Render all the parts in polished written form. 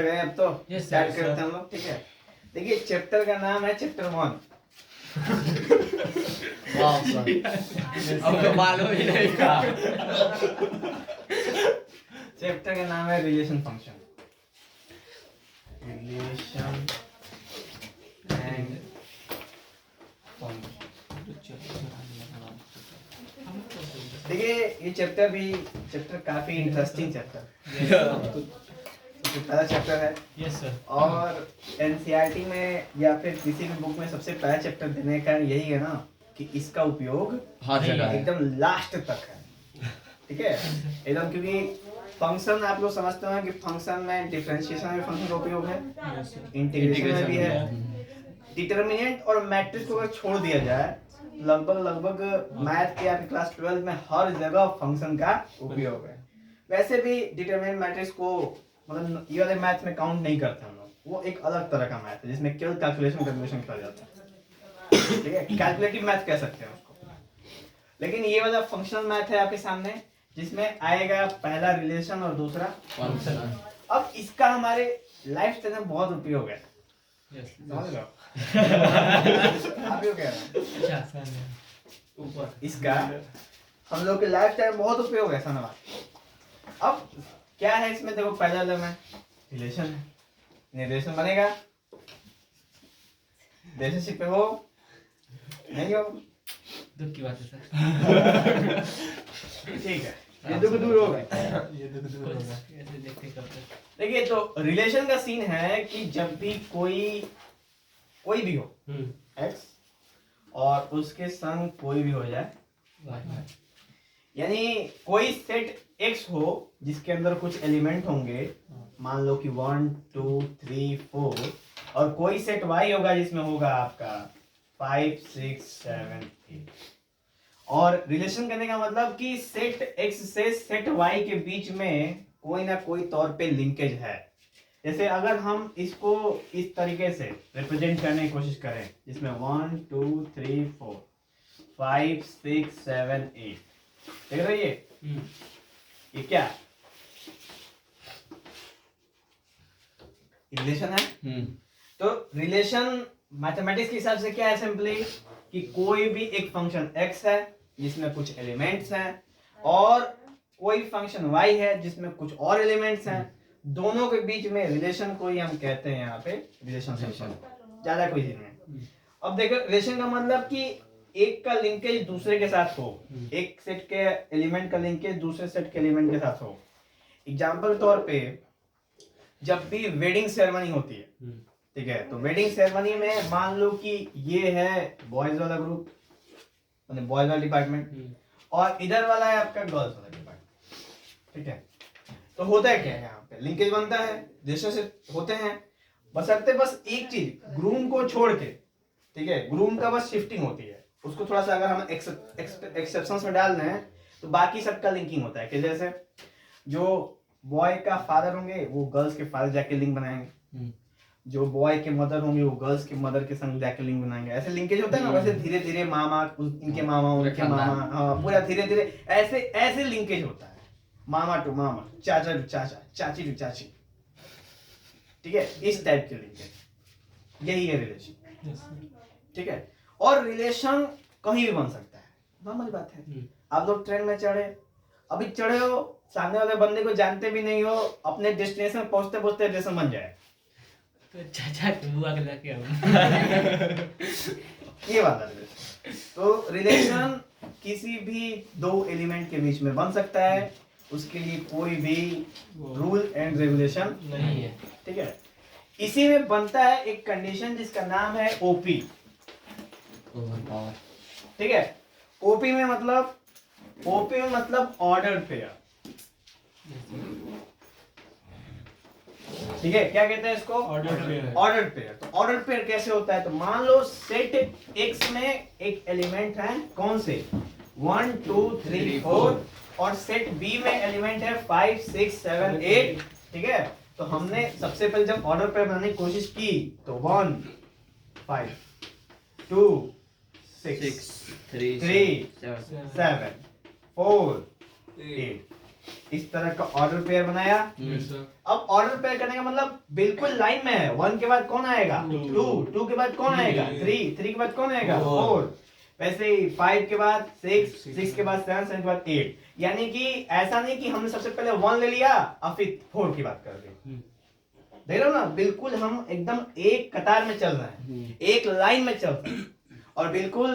अब तो Yes, start sir, करते हैं हम लोग, ठीक है। देखिए चैप्टर का नाम है चैप्टर 1। वाह सर अब तो मालूम ही नहीं था। चैप्टर का नाम है रिलेशन फंक्शन। रिलेशन एंड देखिए ये चैप्टर काफी इंटरेस्टिंग चैप्टर पहला चैप्टर है। Yes sir. और एनसीईआरटी में या फिर किसी भी बुक में सबसे पहला चैप्टर देने का यही है ना कि इसका उपयोग हर जगह है। एकदम लास्ट तक है, ठीक है एकदम। क्योंकि फंक्शन आप लोग समझते हो कि फंक्शन में डिफरेंशिएशन में फंक्शन का उपयोग है, इंटीग्रेशन में भी है, डिटरमिनेंट और मैट्रिक्स को अगर छोड़ दिया जाए लगभग मैथ के आपके क्लास 12 में हर जगह फंक्शन का उपयोग है। वैसे भी डिटरमिनेंट मैट्रिक्स को मतलब ये वाले मैथ में काउंट नहीं करते हम लोग, वो एक अलग तरह का मैथ है जिसमें केवल कैलकुलेशन किया जाता है, ठीक है। कैलकुलेटिव मैथ कह सकते हैं उसको। लेकिन ये वाला फंक्शनल मैथ है आपके सामने जिसमें आएगा पहला रिलेशन और दूसरा फंक्शन। अब इसका हमारे लाइफ स्टाइल में बहुत उपयोग है, समझ लो आप भी कह रहे हैं इसका हम लोग के लाइफ स्टाइल में बहुत उपयोग है धन्यवाद। अब क्या है इसमें, देखो पहला एलिमेंट है रिलेशन है, रिलेशन बनेगा रिलेशनशिप पे हो नहीं हो दुख की बात है सर। ठीक है, ये दुख दूर हो गए। ऐसे देखते करते। देखिए तो रिलेशन का सीन है कि जब भी कोई भी हो एक्स और उसके संग कोई भी हो जाए, यानी कोई सेट एक्स हो जिसके अंदर कुछ एलिमेंट होंगे, मान लो कि 1 2 3 4, और कोई सेट वाई होगा जिसमें होगा आपका 5 6 7 8। और रिलेशन करने का मतलब कि सेट एक्स से सेट वाई के बीच में कोई ना कोई तौर पे लिंकेज है। जैसे अगर हम इसको इस तरीके से रिप्रेजेंट करने की कोशिश करें जिसमें 1 2 3 4 5 6 7 8, देख रहे ये क्या रिलेशन है। तो रिलेशन मैथमेटिक्स के हिसाब से क्या है, सिंपली कि कोई भी एक फंक्शन x है जिसमें कुछ एलिमेंट्स हैं और कोई फंक्शन y है जिसमें कुछ और एलिमेंट्स हैं, दोनों के बीच में रिलेशन को ही हम कहते हैं यहाँ पे रिलेशन। ज्यादा कोई चीज नहीं। अब देखो रिलेशन का मतलब कि एक का लिंकेज दूसरे के साथ हो, एक सेट के एलिमेंट का लिंकेज दूसरे सेट के एलिमेंट के साथ हो। एग्जांपल तौर पे जब भी वेडिंग सेरेमनी होती है, ठीक है, तो वेडिंग सेरेमनी में मान लो कि ये है बॉयज वाला ग्रुप मतलब बॉयज वाला डिपार्टमेंट और इधर वाला है आपका गर्ल्स वाला डिपार्टमेंट, ठीक है। तो होता है क्या है यहाँ पे लिंकेज बनता है, रिलेशनशिप होते हैं, बशर्ते बस एक चीज ग्रूम को छोड़ के, ठीक है, ग्रूम का बस शिफ्टिंग होती है, उसको थोड़ा सा अगर हम एक्सेप्शंस में डाल दें तो बाकी सबका लिंकिंग होता है। कि जैसे जो बॉय का फादर होंगे वो गर्ल्स के फादर जाके लिंक बनाएंगे, जो बॉय के मदर होंगे वो गर्ल्स के मदर के संग जाके लिंक बनाएंगे, ऐसे लिंकेज होता है ना। वैसे धीरे धीरे मामा इनके मामा उनके मामा, हाँ पूरा धीरे धीरे ऐसे ऐसे लिंकेज होता है, मामा टू मामा, चाचा टू चाचा, चाची टू चाची, ठीक है, इस टाइप के लिंकेज, यही है रिलेशन, ठीक है। और रिलेशन कहीं भी बन सकता है, नॉर्मल बात है। आप लोग ट्रेन में चढ़े, अभी चढ़े हो, सामने वाले बंदे को जानते भी नहीं हो, अपने डेस्टिनेशन पहुंचते पहुंचते रिलेशन बन जाए तो चाचा बुआ के लेके आओ। ये वाला रिलेशन। तो रिलेशन किसी भी दो एलिमेंट के बीच में बन सकता है, उसके लिए कोई भी रूल एंड रेगुलेशन नहीं है, ठीक है। इसी में बनता है एक कंडीशन जिसका नाम है ओपी, ठीक है। ओपी में मतलब ऑर्डर्ड पेयर, ठीक है। क्या कहते हैं इसको, ऑर्डर्ड पेयर। तो ऑर्डर्ड पेयर कैसे होता है, तो मान लो सेट एक्स में एक एलिमेंट है, कौन से 1 2 3 4, और सेट बी में एलिमेंट है 5 6 7 8, ठीक है। तो हमने सबसे पहले जब ऑर्डर पेयर बनाने की कोशिश की तो 1 5 2 6 3 7 4 8, इस तरह का ऑर्डर पेयर बनाया। अब ऑर्डर पेयर करने का मतलब बिल्कुल लाइन में है। 1 के बाद कौन आएगा? 2 के बाद कौन आएगा? 3 के बाद कौन आएगा? 4 वैसे ही 5 के बाद 6 के बाद 7 के बाद 8। यानी कि ऐसा नहीं कि हमने सबसे पहले 1 ले लिया और फिर 4 की बात कर रहे। देख रहे हो ना, बिल्कुल हम एकदम एक कतार में चल रहे हैं, एक लाइन में चल रहे हैं और बिल्कुल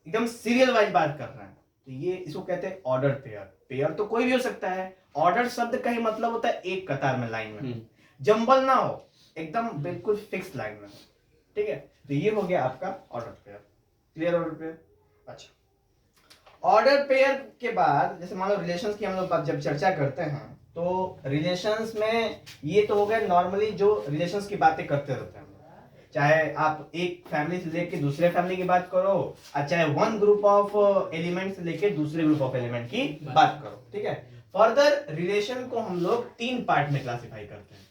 एकदम सीरियल वाइज बात कर रहे हैं। तो ये इसको कहते हैं ऑर्डर पेयर। पेयर तो कोई भी हो सकता है। ऑर्डर शब्द का ही मतलब होता है एक कतार में, लाइन में, जंबल ना हो, एकदम बिल्कुल फिक्स लाइन में। ठीक है, तो ये हो गया आपका order pair. Clear order pair? अच्छा, ऑर्डर पेयर के बाद जैसे मान लो रिलेशंस की हम लोग जब चर्चा करते हैं तो रिलेशंस में ये तो हो गया नॉर्मली जो रिलेशंस की बातें करते रहते हैं। चाहे आप एक फैमिली से लेके दूसरे फैमिली की बात करो और चाहे वन ग्रुप ऑफ एलिमेंट से लेके दूसरे ग्रुप ऑफ एलिमेंट की बात करो। ठीक है, फर्दर रिलेशन को हम लोग 3 पार्ट में क्लासिफाई करते हैं।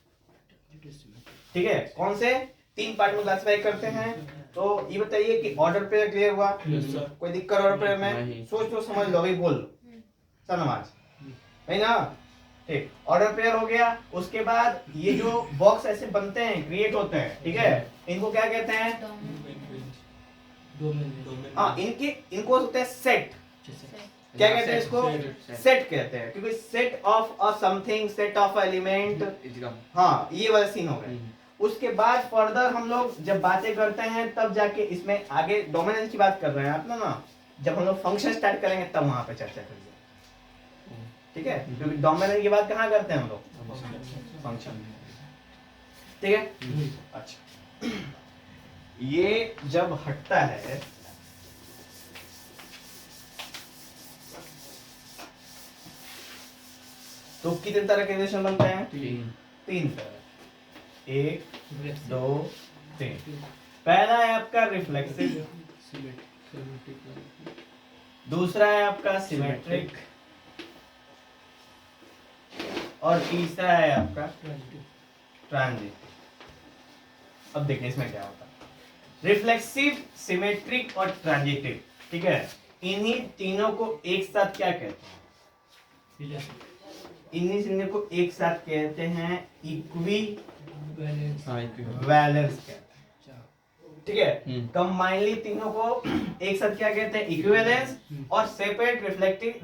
ठीक है, कौन से 3 पार्ट में क्लासिफाई करते हैं? तो ये बताइए कि ऑर्डर पेयर क्लियर हुआ? कोई दिक्कत ऑर्डर पेयर में? सोच लो, समझ लो, अभी बोल लो सनमाज है ना। ठीक, ऑर्डर पेयर हो गया। उसके बाद ये जो बॉक्स ऐसे बनते हैं, क्रिएट होते हैं, ठीक है, इनको क्या कहते हैं? हाँ, इनको होता है सेट। क्या कहते हैं इसको? सेट कहते हैं, क्योंकि set of a something, set of element. हाँ, ये वाला सीन हो गया। उसके बाद फर्दर हम लोग जब बातें करते हैं तब जाके इसमें आगे डोमिनेंस की बात कर रहे हैं आप ना, जब हम लोग फंक्शन स्टार्ट करेंगे तब वहां पे चर्चा करेंगे। ठीक है, क्योंकि डोमिनेंस की बात कहाँ करते हैं हम लोग? फंक्शन। ठीक है, अच्छा, ये जब हटता है तो कितने तरह के रिलेशन बनते हैं? 3 तरह। 1 2 3। पहला है आपका रिफ्लेक्सिव, दूसरा है आपका सिमेट्रिक और तीसरा है आपका ट्रांजिटिव। अब देखिए इसमें क्या होता है। रिफ्लेक्सिव, सिमेट्रिक और ट्रांजिटिव, ठीक है, इन्हीं तीनों को एक साथ क्या कहते हैं? इन्हीं तीनों को एक साथ कहते हैं इक्वी वैलेंस कहते हैं। ठीक है, कंबाइनली तीनों को एक साथ क्या कहते हैं? इक्विवेलेंस और सेपरेट,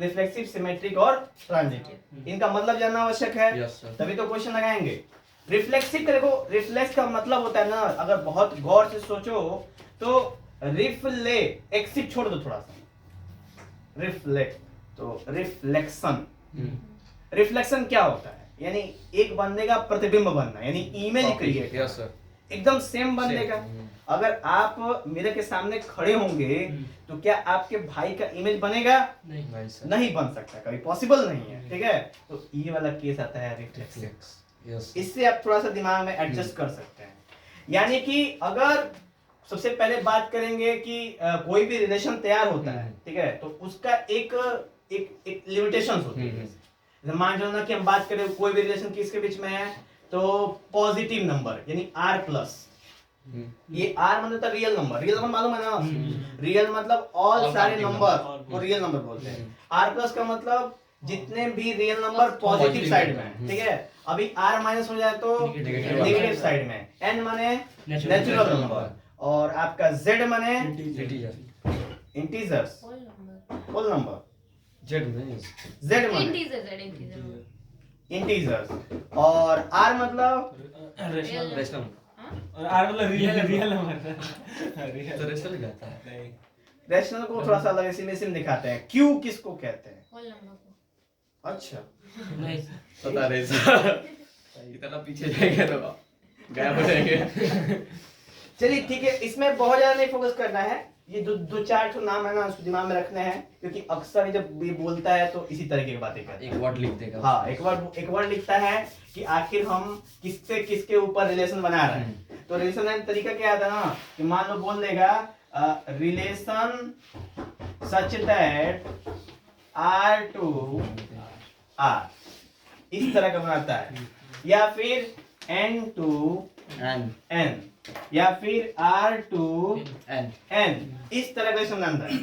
रिफ्लेक्सिव, सिमेट्रिक और ट्रांजिटिव। इनका मतलब जानना आवश्यक है। तभी तो क्वेश्चन लगाएंगे। रिफ्लेक्सिव, देखो रिफ्लेक्स का मतलब होता है ना, अगर बहुत गौर से सोचो तो रिफ्ले, एक्सिट छोड़ दो थोड़ा सा, रिफ्लेक्ट तो रिफ्लेक्शन। रिफ्लेक्शन क्या होता है? यानी एक बंदे का प्रतिबिंब बनना, यानी इमेज क्रिएट। यस सर, एकदम सेम बंदे का। अगर आप मेरे के सामने खड़े होंगे तो क्या आपके भाई का इमेज बनेगा? नहीं बन सकता, कभी पॉसिबल नहीं है। ठीक है, तो ये वाला केस आता है रिफ्लेक्स। इससे आप थोड़ा सा दिमाग में एडजस्ट कर सकते हैं। यानी कि अगर सबसे पहले बात करेंगे कि कोई भी रिलेशन तैयार होता है, ठीक है, तो उसका एक लिमिटेशंस होती है। मान लो ना कि हम बात करें कोई भी रिलेशन किसके बीच में है, तो पॉजिटिव नंबर यानी r प्लस, ये r मतलब था रियल नंबर। रियल नंबर मालूम है ना? रियल मतलब ऑल सारे नंबर को रियल नंबर बोलते हैं। r प्लस का मतलब जितने भी रियल नंबर पॉजिटिव साइड में है। ठीक है, अभी r माइनस हो जाए तो नेगेटिव साइड में। n माने नेचुरल नंबर और आपका z माने इंटीजर्स, होल नंबर। z माने इंटीजर्स और r मतलब रेशनल और आर मतलब रियल नंबर। तो रेशनल कहता है। रैशनल को थोड़ा सा अलग इसी में दिखाते हैं। q किसको कहते हैं? होल नंबर को। अच्छा, नहीं पता नहीं सर, इतना पीछे जाएंगे तो गायब हो जाएंगे। चलिए ठीक है, इसमें बहुत ज्यादा नहीं फोकस करना है। ये दो चार ठो नाम है ना, उसको दिमाग में रखने हैं, क्योंकि अक्सर जब ये बोलता है तो इसी तरीके की बातें करता है। एक वर्ड लिख देगा। हाँ, एक वर्ड लिखता है कि आखिर हम किससे किसके ऊपर रिलेशन बना रहे हैं। तो रिलेशन का तरीका क्या आता है ना, कि मान लो बोल देगा relation such that R to R, इस तरह का बनाता है। या फिर N to N, या फिर R to N, इस तरह का समझाता है।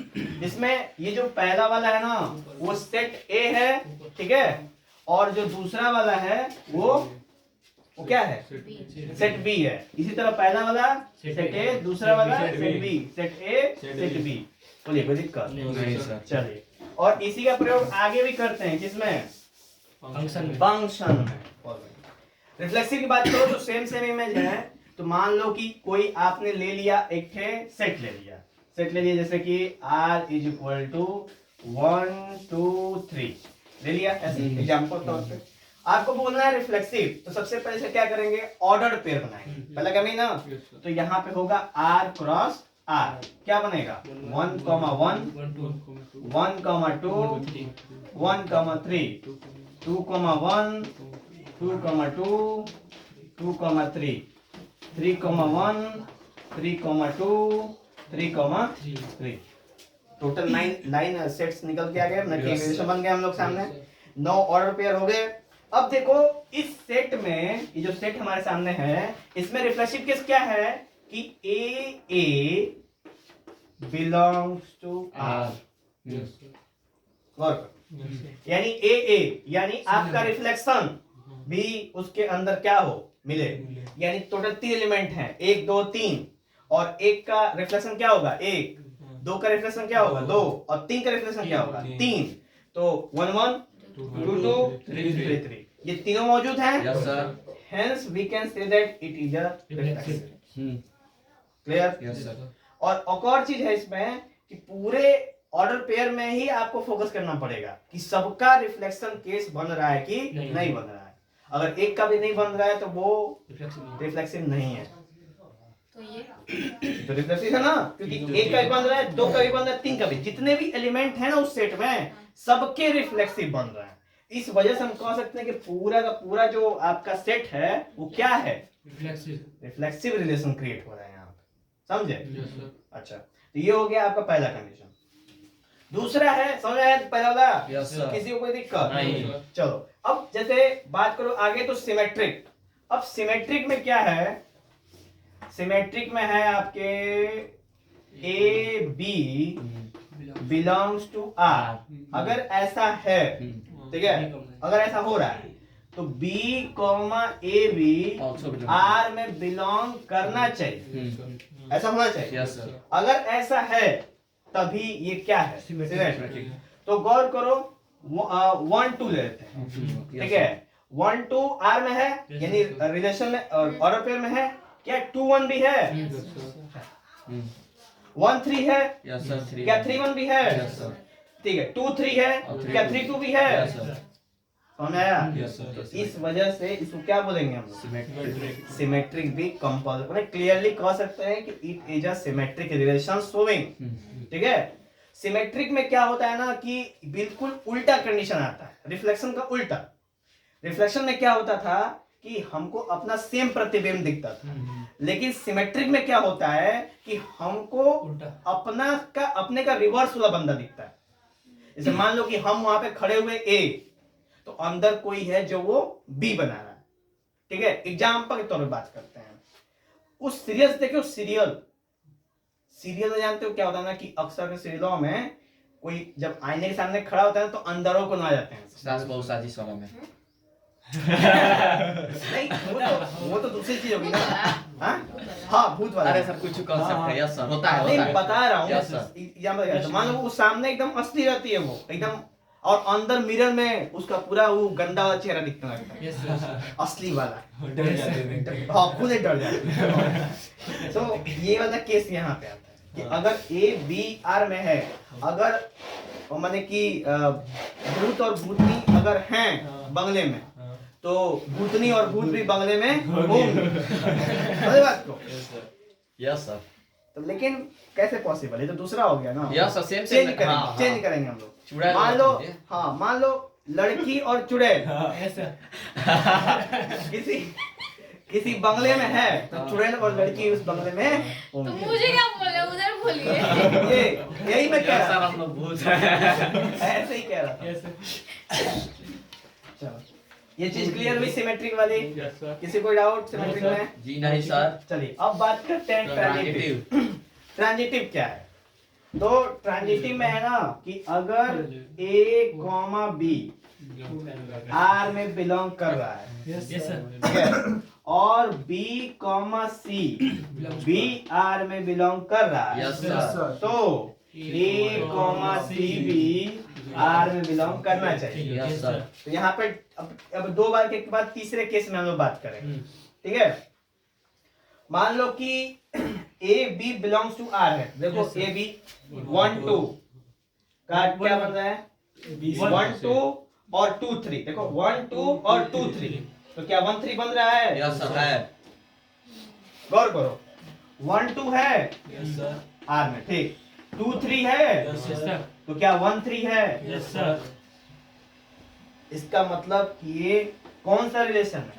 इसमें ये जो पहला वाला है ना, वो सेट A है, ठीक है, और जो दूसरा वाला है वो क्या है, सेट बी है। इसी तरह पहला वाला सेट ए, दूसरा वाला set B, set A set B. बोलिए कोई दिक्कत नहीं सर। चलिए, और इसी का प्रयोग आगे भी करते हैं, किसमें, फंक्शन में। रिफ्लेक्सिव की बात करो तो सेम इमेज है। तो मान लो कि कोई आपने ले लिया, एक सेट ले लिया, जैसे कि r इज इक्वल टू 1 2 3 ले लिया ऐसे एग्जांपल तौर पे। आपको बोलना है रिफ्लेक्सिव, तो सबसे पहले से क्या करेंगे, ऑर्डर्ड पेयर बनाएंगे। पहला क्या ना, तो यहाँ पे होगा r क्रॉस r, क्या बनेगा 1 1 1 2 1 3 2 1 2 2 2 3 3 1 3 2 3 3 टोटल 9 सेट्स निकल के आ गए, इक्वेशन बन गया हम लोग सामने। 9 ऑर्डर पेयर हो गए। अब देखो इस सेट में, ये जो सेट हमारे सामने है, इसमें रिफ्लेक्सिव केस क्या है कि ए बिलोंग्स टू आर, यानी ए यानी आपका रिफ्लेक्शन भी उसके अंदर क्या हो, मिले। यानी टोटल 3 एलिमेंट हैं, 1 2 3, और एक का रिफ्लेक्शन क्या होगा 1, 2 का रिफ्लेक्शन क्या होगा 2, और 3 का रिफ्लेक्शन क्या होगा 3। तो 1 1 2 2 3 3 ये तीनों मौजूद हैं। Yes sir. Hence we can say that it is a reflexive. Clear? Yes sir. और एक और चीज है इसमें कि पूरे ऑर्डर पेयर में ही आपको फोकस करना पड़ेगा कि सबका रिफ्लेक्शन केस बन रहा है कि नहीं बन रहा है। अगर एक का भी नहीं बन रहा है तो वो रिफ्लेक्सिव नहीं है। तो रिफ्लेक्सिव है ना, क्योंकि एक का भी बन रहा है, 2 का भी बन रहा है, 3 का भी, जितने भी एलिमेंट हैं ना उस सेट में सबके रिफ्लेक्सिव बन रहा है। इस वजह से हम कह सकते हैं कि पूरा का पूरा जो आपका सेट है वो क्या है, रिफ्लेक्सिव रिलेशन क्रिएट हो रहा है यहाँ पे, समझे? अच्छा, तो ये हो गया आपका पहला कंडीशन। दूसरा है, समझ आया पहला वाला? Yes sir. किसी को कोई दिक्कत नहीं। चलो अब जैसे बात करो आगे तो सिमेट्रिक। अब सिमेट्रिक में क्या है, सिमेट्रिक में है आपके A B belongs to R. अगर ऐसा है, ठीक है, अगर ऐसा हो रहा है तो B, ए बी आर में बिलोंग करना चाहिए, ऐसा होना चाहिए। Yes sir. अगर ऐसा है तभी ये क्या है, सिमेट्रिक। तो गौर करो 1 2 लेते हैं, ठीक है, 1 2 आर में है यानी रिलेशन में ऑर्डर पेयर में है, क्या 2 1 भी है, 1 3 है, यस सर। क्या 3 1 भी है, यस सर। ठीक है, 2 3 है, क्या 3 2 भी है, यस सर। समझ आया? Yes sir. तो इस वजह से इसको क्या बोलेंगे हम लोग, सिमेट्रिक भी कंपोजिट, क्लियरली कह सकते हैं कि it is a symmetric relation showing, ठीक है। सिमेट्रिक में क्या होता है ना कि बिल्कुल उल्टा कंडीशन आता है, रिफ्लेक्शन का उल्टा। रिफ्लेक्शन में क्या होता था कि हमको अपना सेम प्रतिबिंब दिखता था, लेकिन सिमेट्रिक में क्या होता है कि हमको अपने का रिवर्स वाला बंदा दिखता है। जैसे मान लो कि हम वहां पे खड़े हुए ए, तो अंदर कोई है जो वो बी बना रहा है, ठीक है। एग्जाम्पल के तौर पे बात करते हैं, उस सीरियल देखो, सीरियल में जानते हो क्या होता है ना कि अक्सर के सीरियलों में कोई जब आईने के सामने खड़ा होता है तो अंदरों को ना जाते हैं, सास बहु साजिश वाला में। नहीं वो तो दूसरी चीज होगी ना। हाँ भूत वाला। अरे सर कुछ कॉन्सेप्ट है। Yes sir. होता है नहीं बता रहा हूँ, यस सर। मान लो वो सामने एकदम असली रहती है वो एकदम, और अंदर मिरर में उसका पूरा वो गंदा वाला चेहरा दिखने लगता है, असली वाला। डर जाते हैं। हाँ खुद ही डर जाते हैं। तो ये वाला केस यहाँ पे आता है कि अगर ए बी आर में है, अगर माने कि भूत और भूतनी अगर हैं बंगले में, तो भूतनी और भूत भी बंगले में होंगे। समझ बात को? Yes sir. तो लेकिन कैसे पॉसिबल है, तो दूसरा हो गया ना। Yes sir. सेम चेंज करेंगे, चेंज करेंगे हम लोग। मान लो, हाँ मान लो लड़की और चुड़ैल किसी बंगले में है, तो चुड़ैल और लड़की उस बंगले में तो मुझे क्या बोले, उधर बोलिए। यही मैं कह रहा हम लोग भूत हैं। ऐसे ही कह रहा था। चलो ये चीज क्लियर हुई सिमेट्रिक वाली। किसी कोई डाउट सिमेट्रिक में? जी नहीं सर। चलिए अब बात करते हैं ट्रांजिटिव। ट्रांजिटिव क्या है? तो ट्रांजिटिव में है ना कि अगर A, B आर में बिलोंग कर रहा है, यस ठीक है? और B comma C B R में बिलोंग कर रहा है, Yes, sir. तो ए कॉमा सी भी आर में बिलोंग करना चाहिए। Yes sir. तो यहाँ पे अब दो बार के बाद तीसरे केस में हम लोग बात करेंगे, ठीक है? मान लो कि A B belongs to R है, देखो ए बी 1 2 का क्या बन रहा है, 1 2 और 2 3, देखो 1 2 और 2 3, तो क्या 1 3 बन रहा है? यस सर है। गौर करो, 1 2 है यस सर आर में, ठीक, 2 3 है यस सर तो क्या 1 3 है? यस सर इसका मतलब कि ये कौन सा रिलेशन है?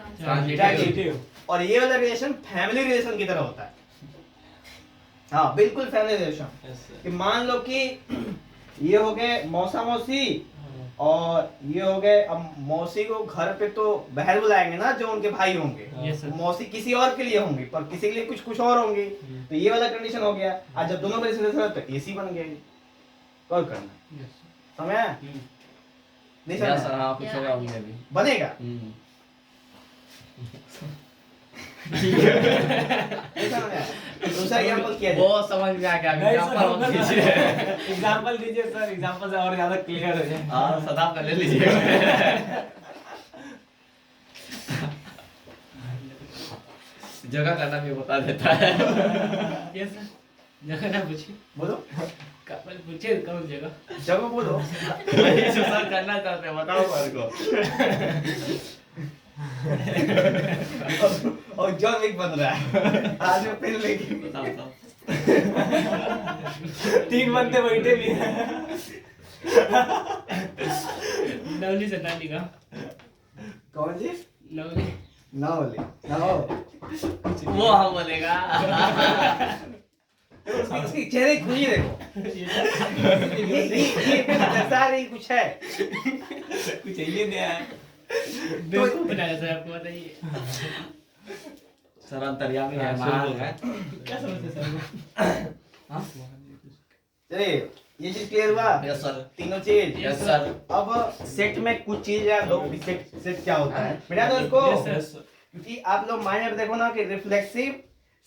ट्रांजिटिव। और ये वाला रिलेशन फैमिली रिलेशन की तरह होता है। हाँ बिल्कुल फैमिली रिलेशन। यस सर कि मान लो कि ये हो गए मौसा मौसी और ये हो गए, अब मौसी को घर पे तो बहन बुलाएंगे ना जो उनके भाई होंगे, यस सर मौसी किसी और के लिए होंगी पर किसी के लिए कुछ कुछ और होंगी, तो ये वाला कंडीशन हो गया। आज जब दोनों का रिलेशन है तो एसी बन गया, कॉल करना समझ आया? नहीं यस सर समझ हाँ कुछ होगा उनमें भी। बनेगा? नहीं समझ आया? दूसरा एग्जांपल किया जाए। वो समझ में आ गया नहीं एग्जांपल मत कीजिए। सर एग्जांपल दीजिए सर, एग्जांपल से और ज्यादा क्लियर हो जाए। हाँ सदाब का ले लीजिए। जगह का नाम भी बता देता है। यस सर जगह ना पूछिए, बोलो, कपल पूछिए कौन जगह। जब बोलो। वही जो सर करना चाहते हैं बताओ मेरे को। और जॉन विक बन रहा है आज में पेन लेके। बताओ बताओ। 3 बंदे बैठे भी हैं। लवली से नानी का कौन जी? लवली नावली वो हम बोलेगा। उसकी चेहरे की खुशी देखो, ये दर्शा रही कुछ है। कुछ ये नया है। तो बनाया सर आपको बताइए। सर अंतर्यामी है महान है। क्या समझते सर? हाँ चलिए ये चीज क्लियर हुआ, यस सर। तीनों चीज। Yes sir. अब सेट में कुछ चीज या दो सेट सेट क्या होता है बेटा दोस्तों? यस सर क्योंकि आप लोग माइंड में देखो ना कि रिफ्लेक्सिव,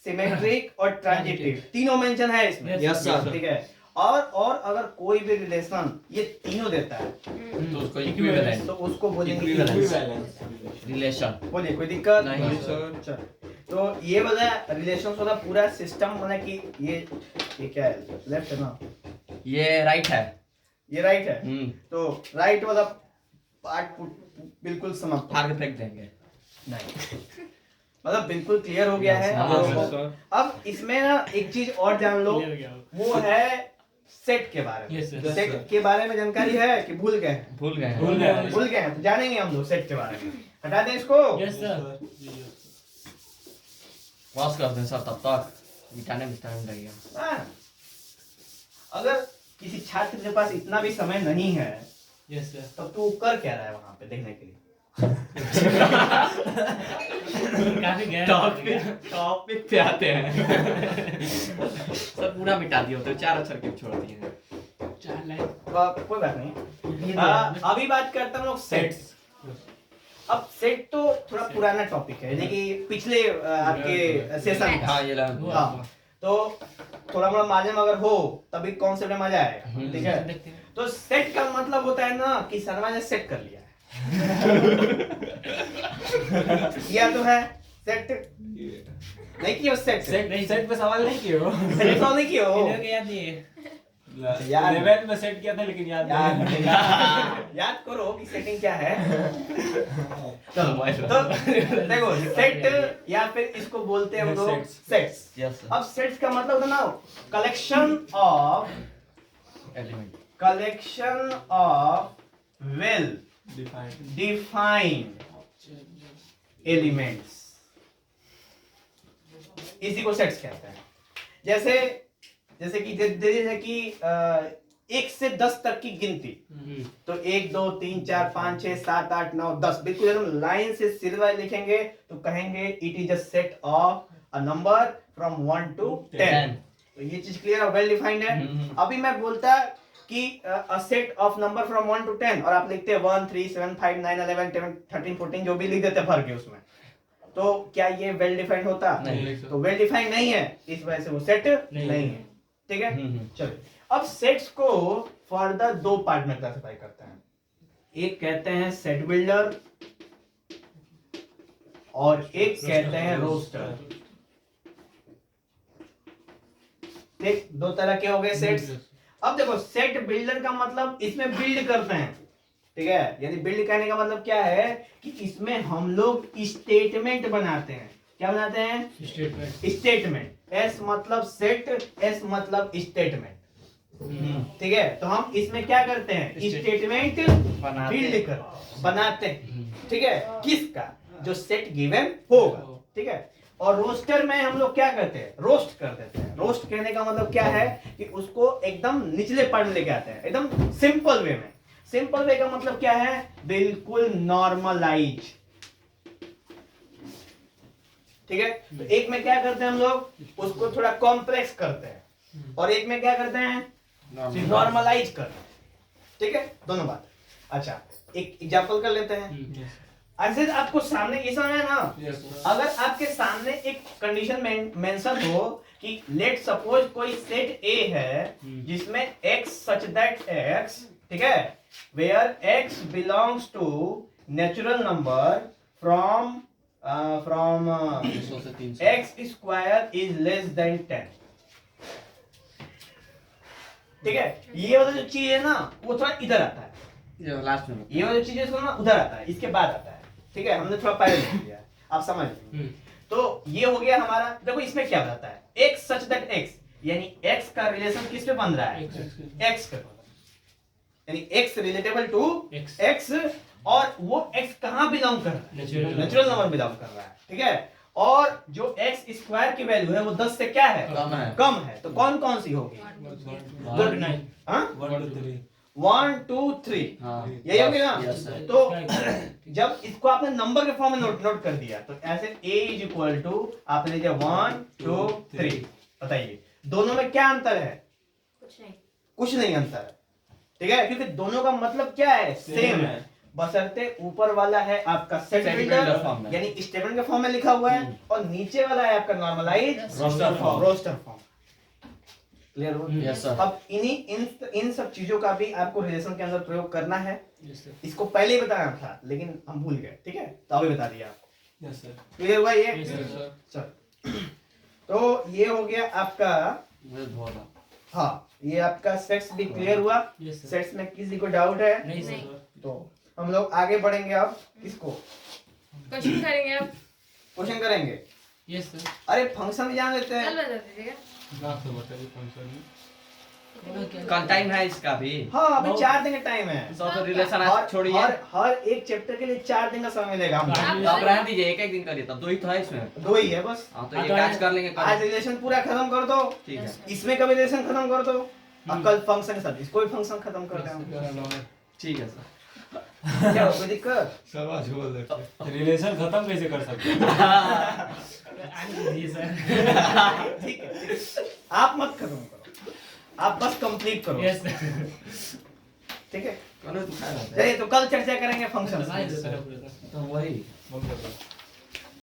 सिमेट्रिक और ट्रांजिटिव तीनों मेंशन है इसमें। Yes sir. ठीक है, और अगर कोई भी रिलेशन ये तीनों देता है तो उसको इक्विवेलेंट तो उसको बोलेंगे इक्विवेलेंस रिलेशन। बोलिए, कोई दिक्कत नहीं सर। चल, तो ये वाला रिलेशन वाला पूरा सिस्टम मतलब कि ये क्या है, लेफ्ट है ना, ये राइट है। ये राइट है, हम्म। तो राइट वाला पार्ट बिल्कुल समाप्त, फाड़ के फेंक देंगे। नहीं मतलब बिल्कुल क्लियर हो गया है हाँ, आप लोगों को। सर। अब इसमें ना एक चीज और जान लो, वो है सेट के बारे में। Yes, sir. सेट के बारे में जानकारी है कि भूल गए? भूल गए भूल हैं। गए। भूल गए हैं तो जानेंगे हम लोग सेट के बारे में। हटा दें इसको। यस सर पॉज कर दें सर तब तक मिटाने में टाइम लगेगा। हाँ। अगर किसी छात्र के पास इतना भी समय नहीं है यस सर तब तो वो कर क्या रहा है वहां पे देखने के लिए? काफी गहरा टॉपिक पे आते हैं। सर पूरा मिटा दिया तो 4 अक्षर के छोड़ दिए। 4 लाइन कोई बात नहीं। अभी बात करता हूँ लोग सेट्स। अब सेट तो थोड़ा पुराना टॉपिक है, यानी कि पिछले आपके सेशन का। हाँ ये ला। हाँ, तो थोड़ा मोड़ा मालूम अगर हो तभी कॉन्सेप्ट में मजा आएगा, ठीक है? देखते हैं तो सेट का मतलब होता है ना कि शर्मा ने सेट कर लिया है। किया तो है सेट, नहीं किया सेट सेट पे सवाल नहीं किए हो? सेट तो नहीं किया हो इन्हें को याद नहीं है यार। 11 में सेट किया था लेकिन याद यार नहीं। याद करो कि सेटिंग क्या है। चलो तो देखो सेट या फिर इसको बोलते हैं हम लोग सेट्स। यस अब सेट्स का मतलब होता है ना collection of well defined elements, इसी को सेट्स कहते हैं। जैसे कि 1 से 10 तक की गिनती, तो 1 2 3 4 5 6 7 8 9 10 बिल्कुल एकदम लाइन से सीधा लिखेंगे तो कहेंगे it is a set of a number from 1 to 10। तो ये चीज क्लियर और वेल डिफाइंड है। अभी मैं बोलता कि a set of number from 1 to 10 और आप लिखते हैं 1 3 7 5 9 11 10 13 14 जो भी लिख देते हैं भर के उसमें, तो क्या ये वेल डिफाइंड होता? नहीं। तो वेल डिफाइंड नहीं है, इस वजह से वो सेट नहीं है। ठीक है, चलो अब सेट्स को फर्दर दो पार्ट में क्लासिफाई करते हैं। एक कहते हैं सेट बिल्डर और एक कहते हैं रोस्टर। ठीक, दो तरह के हो गए सेट्स। अब देखो सेट बिल्डर का मतलब इसमें बिल्ड करते हैं, ठीक है, यानी बिल्ड करने का मतलब क्या है कि इसमें हम लोग स्टेटमेंट बनाते हैं। क्या बनाते हैं? स्टेटमेंट। एस मतलब सेट, एस मतलब स्टेटमेंट। ठीक है, तो हम इसमें क्या करते हैं? स्टेटमेंट बिल्ड कर बनाते हैं। ठीक है, किसका? जो सेट गिवन होगा। ठीक है, और रोस्टर में हम लोग क्या करते हैं? रोस्ट कर देते हैं। रोस्ट कहने का मतलब क्या है कि उसको एकदम निचले पार्ट में लेके आते हैं, एकदम सिंपल वे में। सिंपल वे का मतलब क्या है? बिल्कुल नॉर्मलाइज। ठीक है, तो एक में क्या करते हैं हम लोग? उसको थोड़ा कॉम्प्लेक्स करते हैं, और एक में क्या करते हैं? नॉर्मलाइज करते हैं। ठीक है, दोनों बात। अच्छा, एक एग्जांपल कर लेते हैं। ऐसे आपको सामने ये समझ है ना? अगर आपके सामने एक कंडीशन मेंशन हो कि लेट सपोज कोई सेट ए है जिसमें x सच दैट x, ठीक है, where x belongs to natural number from x square is less than 10। ठीक है, ये वाला जो चीज है ना वो थोड़ा इधर आता है, ये लास्ट में ये वाला चीज है ना उधर आता है, इसके बाद आता है। ठीक है, हमने थोड़ा पहले लिख दिया, आप समझ लीजिए। तो ये हो गया हमारा। देखो इसमें क्या बताता है? x सच दैट x, यानी x का रिलेशन किस पे बन रहा है? x पे बन रहा है, यानी x रिलेटेबल टू x, और वो x कहां बिलोंग कर रहा है? नेचुरल नंबर बिलोंग कर रहा है। ठीक है, और जो x स्क्वायर की वैल्यू है वो 10 से क्या है? कम है। तो कौन कौन सी होगी? 1 2 3, यही होगी ना? तो जब इसको आपने नंबर के फॉर्म में नोट कर दिया तो ऐसे a इज इक्वल टू आपने लिया 1 2 3। बताइए दोनों में क्या अंतर है? कुछ नहीं अंतर है। ठीक है, क्योंकि दोनों का मतलब क्या है? सेम है, बशर्ते ऊपर वाला है आपका सेट बिल्डर यानी स्टेटमेंट के फॉर्म में लिखा हुआ है, और नीचे वाला है आपका नॉर्मलाइज रोस्टर फॉर्म। क्लियर हो? Yes sir. अब इन सब चीजों का भी आपको रिलेशन के अंदर प्रयोग करना है। इसको पहले ही बताना था लेकिन हम भूल गए। ठीक है, तो अभी बता दिया आपको। Yes sir. क्लियर हुआ ये? Yes sir. चलो, तो ये हो गया आपका। हाँ, ये आपका सेट्स भी क्लियर हुआ। सेट्स में किसी को डाउट है? नहीं नहीं। सर। तो हम लोग आगे बढ़ेंगे। अब किसको क्वेश्चन करेंगे अब? क्वेश्चन करेंगे? Yes sir. अरे फंक्शन जान लेते कल हैं। बता दीजिएगा। ना सर बताइए फंक्शन में। कल टाइम है इसका भी। हाँ, अभी 4 दिन का टाइम है। तो रिलेशन हर आज छोड़िए। हर एक चैप्टर के लिए 4 दिन का समय मिलेगा हमको। तो आप रहने दीजिए, एक एक दिन करिए, तब 2 ही तो है इसमें। 2 ही है बस। हाँ तो ये आज कर लेंगे कल। आज रिलेशन पूरा खत्म कर दो, ठीक है, इसमें कभी रिलेशन खत्म कर दो, और कल फंक्शन के साथ इसको भी फंक्शन खत्म कर देंगे। ठीक है सर। क्या हो कोई दिक्कत? शाबाश बोल देते। रिलेशन खत्म कैसे कर सकते हैं? ठीक है, आप मत खत्म करो, आप बस कंप्लीट करो। यस ठीक है, कल तो खाया चलिए तो कल चर्चा करेंगे फंक्शन। तो वही सर।